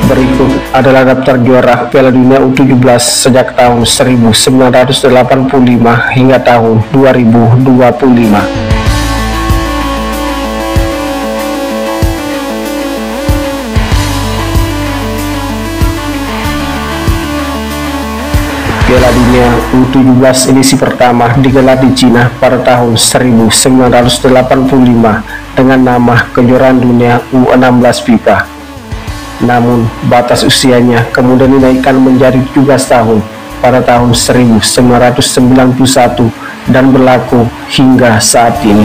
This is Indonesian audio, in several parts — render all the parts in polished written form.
Berikut adalah daftar juara Piala Dunia U17 sejak tahun 1985 hingga tahun 2025. Piala Dunia U17 edisi pertama digelar di Cina pada tahun 1985 dengan nama Kejuaraan Dunia U16 FIFA. Namun, batas usianya kemudian dinaikkan menjadi 17 tahun pada tahun 1991 dan berlaku hingga saat ini.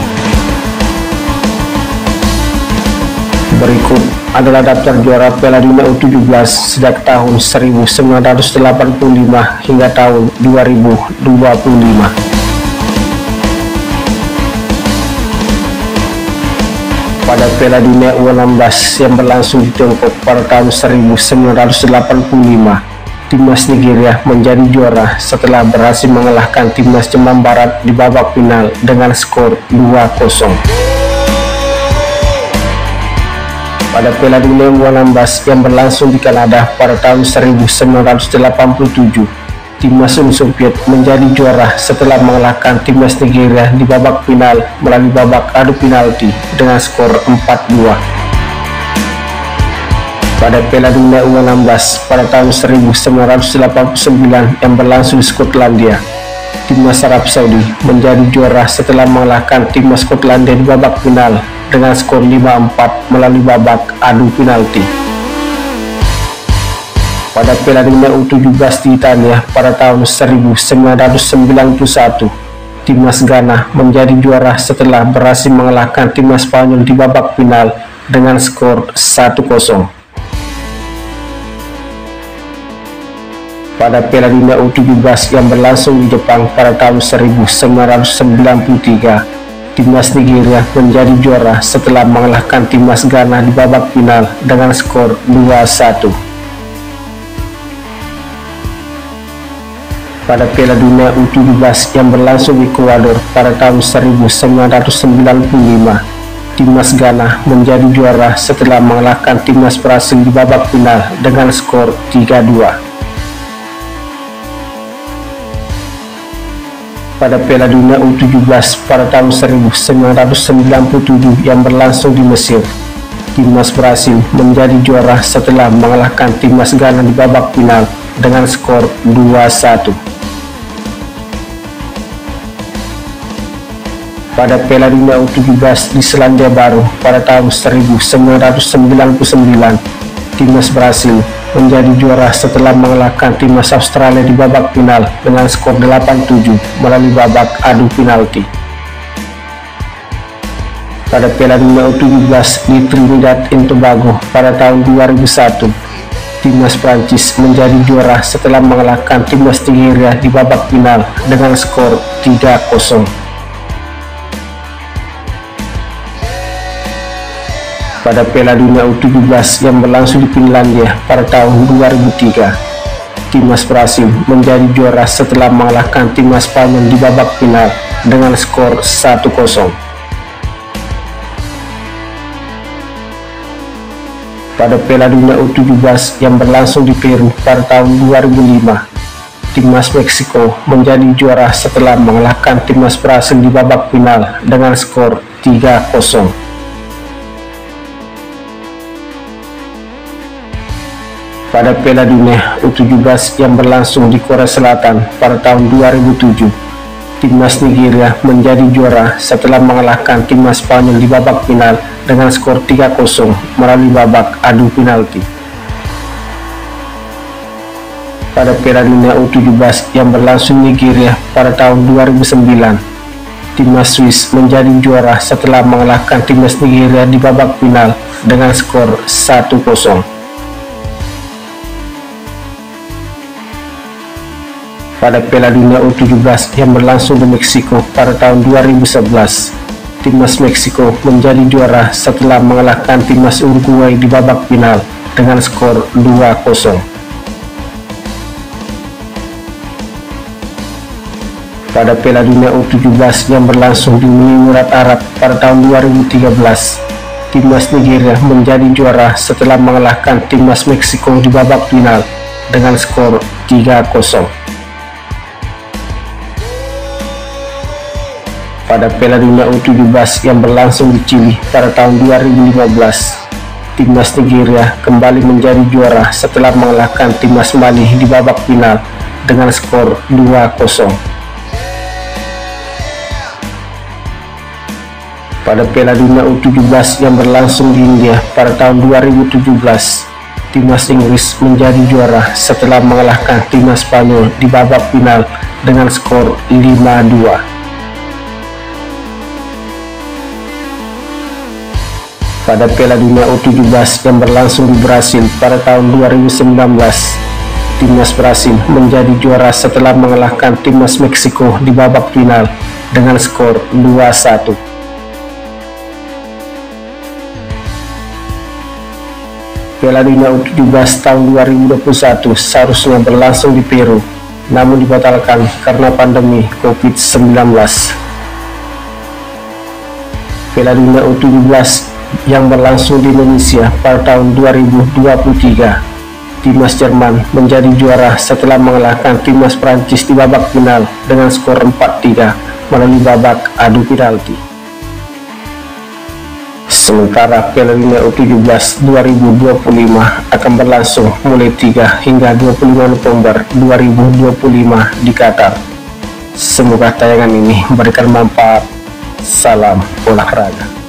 Berikut adalah daftar juara Piala Dunia U17 sejak tahun 1985 hingga tahun 2025. Pada Piala Dunia U16 yang berlangsung di Tiongkok pada tahun 1985, timnas Nigeria menjadi juara setelah berhasil mengalahkan timnas Jepang Barat di babak final dengan skor 2-0. Pada Piala Dunia U16 yang berlangsung di Kanada pada tahun 1987, timnas Uni Soviet menjadi juara setelah mengalahkan timnas Nigeria di babak final melalui babak adu penalti dengan skor 4-2. Pada Piala Dunia U16 pada tahun 1989 yang berlangsung di Skotlandia, timnas Arab Saudi menjadi juara setelah mengalahkan timnas Skotlandia di babak final dengan skor 5-4 melalui babak adu penalti. Pada Piala Dunia U17 di Italia pada tahun 1991, timnas Ghana menjadi juara setelah berhasil mengalahkan timnas Spanyol di babak final dengan skor 1-0. Pada Piala Dunia U17 yang berlangsung di Jepang pada tahun 1993, timnas Nigeria menjadi juara setelah mengalahkan timnas Ghana di babak final dengan skor 2-1. Pada Piala Dunia U17 yang berlangsung di Ekuador pada tahun 1995, timnas Ghana menjadi juara setelah mengalahkan timnas Brasil di babak final dengan skor 3-2. Pada Piala Dunia U17 pada tahun 1997 yang berlangsung di Mesir, timnas Brasil menjadi juara setelah mengalahkan timnas Ghana di babak final dengan skor 2-1. Pada Piala Dunia U17 di Selandia Baru pada tahun 1999, timnas Brasil menjadi juara setelah mengalahkan timnas Australia di babak final dengan skor 8-7 melalui babak adu penalti. Pada Piala Dunia U17 di Trinidad and Tobago pada tahun 2001, timnas Prancis menjadi juara setelah mengalahkan timnas Nigeria di babak final dengan skor 3-0. Pada Piala Dunia U17 yang berlangsung di Finlandia pada tahun 2003, timnas Brasil menjadi juara setelah mengalahkan timnas Spanyol di babak final dengan skor 1-0. Pada Piala Dunia U17 yang berlangsung di Peru pada tahun 2005, timnas Meksiko menjadi juara setelah mengalahkan timnas Brasil di babak final dengan skor 3-0. Pada Piala Dunia U17 yang berlangsung di Korea Selatan pada tahun 2007, timnas Nigeria menjadi juara setelah mengalahkan timnas Spanyol di babak final dengan skor 3-0 melalui babak adu penalti. Pada Piala Dunia U17 yang berlangsung di Nigeria pada tahun 2009, timnas Swiss menjadi juara setelah mengalahkan timnas Nigeria di babak final dengan skor 1-0. Pada Piala Dunia U17 yang berlangsung di Meksiko pada tahun 2011, timnas Meksiko menjadi juara setelah mengalahkan timnas Uruguay di babak final dengan skor 2-0. Pada Piala Dunia U17 yang berlangsung di Uni Emirat Arab pada tahun 2013, timnas Nigeria menjadi juara setelah mengalahkan timnas Meksiko di babak final dengan skor 3-0. Pada Piala Dunia U17 yang berlangsung di Chili pada tahun 2015, timnas Nigeria kembali menjadi juara setelah mengalahkan timnas Mali di babak final dengan skor 2-0. Pada Piala Dunia U17 yang berlangsung di India pada tahun 2017, timnas Inggris menjadi juara setelah mengalahkan timnas Spanyol di babak final dengan skor 5-2. Pada Piala Dunia U17 yang berlangsung di Brasil pada tahun 2019, timnas Brasil menjadi juara setelah mengalahkan timnas Meksiko di babak final dengan skor 2-1. Piala Dunia U17 tahun 2021 seharusnya berlangsung di Peru, namun dibatalkan karena pandemi COVID-19. Piala Dunia U17 yang berlangsung di Indonesia pada tahun 2023, timnas Jerman menjadi juara setelah mengalahkan timnas Prancis di babak final dengan skor 4-3 melalui babak adu penalti. Sementara Piala Dunia U17 2025 akan berlangsung mulai 3 hingga 25 November 2025 di Qatar. Semoga tayangan ini memberikan manfaat. Salam olahraga.